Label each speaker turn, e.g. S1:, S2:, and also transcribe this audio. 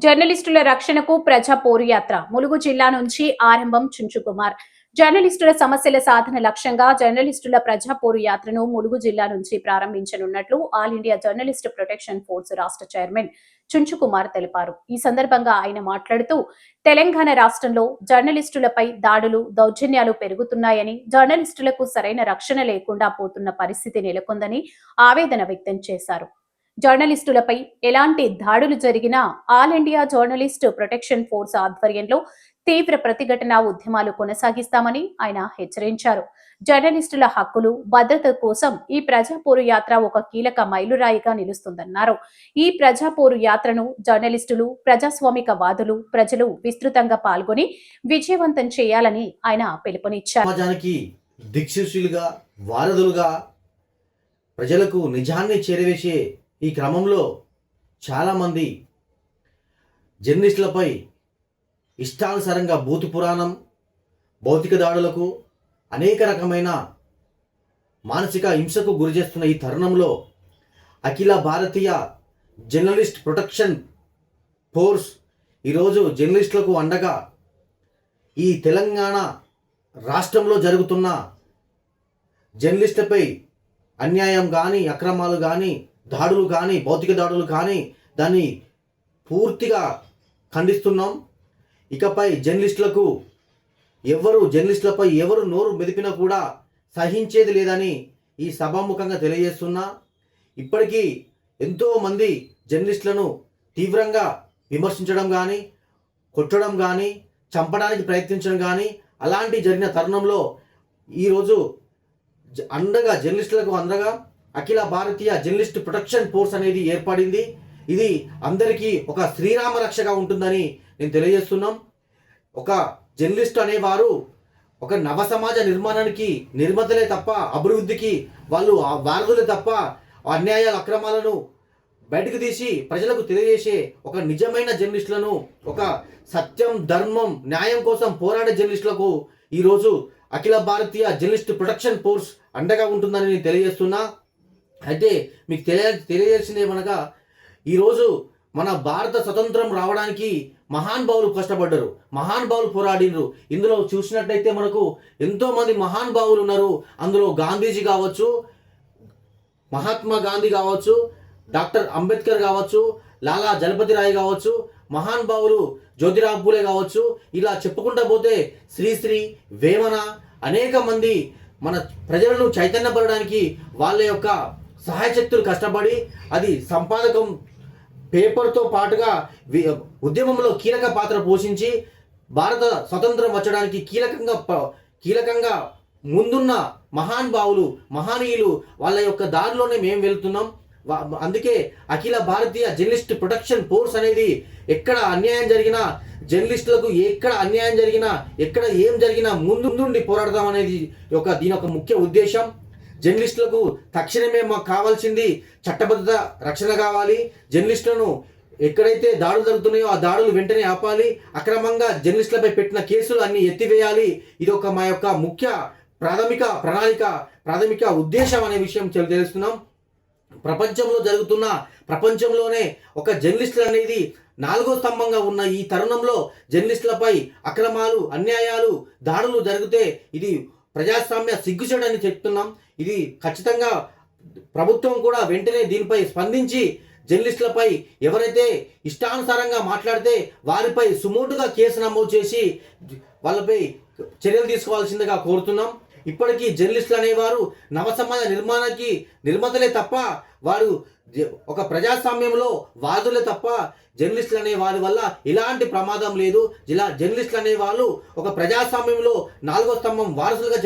S1: జర్నలిస్టుల రక్షణకు ప్రజా పోరుయాత్ర ములుగు జిల్లా నుంచి ఆరంభం చుంచుకుమార్. జర్నలిస్టుల సమస్యల సాధన లక్ష్యంగా జర్నలిస్టుల ప్రజా పోరు యాత్రను ములుగు జిల్లా నుంచి ప్రారంభించనున్నట్లు all India journalist protection force రాష్ట్ర చైర్మన్ చుంచుకుమార్ తెలిపారు. ఈ సందర్భంగా ఆయన మాట్లాడుతూ తెలంగాణ రాష్ట్రంలో జర్నలిస్టులపై దాడులు, దౌర్జన్యాలు పెరుగుతున్నాయని, జర్నలిస్టులకు సరైన రక్షణ లేకుండా పోతున్న పరిస్థితి నెలకొందని ఆవేదన వ్యక్తం చేశారు. జర్నలిస్టులపై ఎలాంటి దాడులు జరిగినా all India journalist protection force ఆధ్వర్యంలో తీవ్ర ప్రతిఘటన ఉద్యమాలు కొనసాగిస్తామని ఆయన హెచ్చరించారు. జర్నలిస్టుల హక్కులు, భద్రత కోసం ఈ ప్రజాపోరు యాత్ర ఒక కీలక మైలురాయిగా నిలుస్తుందన్నారు. ఈ ప్రజాపోరు యాత్రను జర్నలిస్టులు, ప్రజాస్వామిక వాదులు, ప్రజలు విస్తృతంగా పాల్గొని విజయవంతం చేయాలని ఆయన పిలుపునిచ్చారు.
S2: దిక్సూచులుగా, వారధులుగా ప్రజలకు నిజాన్ని చేరవేసే ఈ క్రమంలో చాలామంది జర్నలిస్టులపై ఇష్టానుసారంగా భూతి పురాణం, భౌతిక దాడులకు, అనేక రకమైన మానసిక హింసకు గురి చేస్తున్న ఈ తరుణంలో అఖిల భారతీయ జర్నలిస్ట్ ప్రొటెక్షన్ ఫోర్స్ ఈరోజు జర్నలిస్టులకు అండగా ఈ తెలంగాణ రాష్ట్రంలో జరుగుతున్న జర్నలిస్టులపై అన్యాయం కానీ, అక్రమాలు కానీ, దాడులు కానీ, భౌతిక దాడులు కానీ దాన్ని పూర్తిగా ఖండిస్తున్నాం. ఇకపై జర్నలిస్టులపై ఎవరు నోరు మెదిపినా కూడా సహించేది లేదని ఈ సభాముఖంగా తెలియజేస్తున్నా. ఇప్పటికీ ఎంతోమంది జర్నలిస్టులను తీవ్రంగా విమర్శించడం కానీ, కొట్టడం కానీ, చంపడానికి ప్రయత్నించడం కానీ అలాంటి జరిగిన తరుణంలో ఈరోజు జర్నలిస్టులకు అండగా అఖిల భారతీయ జర్నలిస్ట్ ప్రొటెక్షన్ ఫోర్స్ అనేది ఏర్పడింది. ఇది అందరికీ ఒక శ్రీరామ రక్షగా ఉంటుందని నేను తెలియజేస్తున్నాం. ఒక జర్నలిస్ట్ అనేవారు ఒక నవ సమాజ నిర్మాణానికి నిర్మాతలే తప్ప, అభివృద్ధికి వాళ్ళు వారధులే తప్ప, అన్యాయాల అక్రమాలను బయటకు తీసి ప్రజలకు తెలియజేసే ఒక నిజమైన జర్నలిస్టులను, ఒక సత్యం, ధర్మం, న్యాయం కోసం పోరాడే జర్నలిస్టులకు ఈరోజు అఖిల భారతీయ జర్నలిస్ట్ ప్రొటెక్షన్ ఫోర్స్ అండగా ఉంటుందని నేను తెలియజేస్తున్నా. అయితే మీకు తెలియజేసింది ఏమనగా ఈరోజు మన భారత స్వతంత్రం రావడానికి మహానుభావులు కష్టపడ్డారు, మహానుభావులు పోరాడినరు. ఇందులో చూసినట్టయితే మనకు ఎంతోమంది మహానుభావులు ఉన్నారు. అందులో గాంధీజీ కావచ్చు, మహాత్మా గాంధీ కావచ్చు, డాక్టర్ అంబేద్కర్ కావచ్చు, లాలా జలపతి రాయ్ కావచ్చు, మహానుభావులు జ్యోతిరావు పూలే కావచ్చు, ఇలా చెప్పుకుంటూ పోతే శ్రీశ్రీ, వేమన, అనేక మంది మన ప్రజలను చైతన్యపడడానికి వాళ్ళ యొక్క సహాయశక్తులు కష్టపడి అది సంపాదకం పేపర్తో పాటుగా ఉద్యమంలో కీలక పాత్ర పోషించి భారత స్వతంత్రం వచ్చడానికి కీలకంగా ముందున్న మహానుభావులు, మహనీయులు వాళ్ళ యొక్క దారిలోనే మేము వెళ్తున్నాం. అందుకే అఖిల భారతీయ జర్నలిస్ట్ ప్రొటెక్షన్ ఫోర్స్ అనేది ఎక్కడ అన్యాయం జరిగినా, జర్నలిస్టులకు ఎక్కడ అన్యాయం జరిగినా, ఎక్కడ ఏం జరిగినా ముందుండి పోరాడదాం అనేది దీని ఒక ముఖ్య ఉద్దేశం. జర్నలిస్టులకు తక్షణమే మాకు కావాల్సింది చట్టబద్ధత రక్షణ కావాలి. జర్నలిస్టులను ఎక్కడైతే దాడులు జరుగుతున్నాయో ఆ దాడులు వెంటనే ఆపాలి. అక్రమంగా జర్నలిస్టులపై పెట్టిన కేసులు అన్ని ఎత్తివేయాలి. ఇది మా యొక్క ముఖ్య ప్రాథమిక ఉద్దేశం అనే విషయం తెలుస్తున్నాం. ప్రపంచంలోనే ఒక జర్నలిస్టులు అనేది 4వ స్తంభంగా ఉన్న ఈ తరుణంలో జర్నలిస్టులపై అక్రమాలు, అన్యాయాలు, దాడులు జరిగితే ఇది ప్రజాస్వామ్య సిగ్గుచేడని చెప్తున్నాం. ఇది ఖచ్చితంగా ప్రభుత్వం కూడా వెంటనే దీనిపై స్పందించి జర్నలిస్టులపై ఎవరైతే ఇష్టానుసారంగా మాట్లాడితే వారిపై సుమోటుగా కేసు నమోదు చేసి వాళ్ళపై చర్యలు తీసుకోవాల్సిందిగా కోరుతున్నాం. ఇప్పటికీ జర్నలిస్టులు అనేవారు నవ సమాజ నిర్మాణానికి నిర్మాతలే తప్ప, వారు ఒక ప్రజాస్వామ్యంలో వాదులే తప్ప, జర్నలిస్టులు అనే వారి వల్ల ఎలాంటి ప్రమాదం లేదు. జర్నలిస్టులు అనే వాళ్ళు ఒక ప్రజాస్వామ్యంలో 4వ స్తంభం వారసులుగా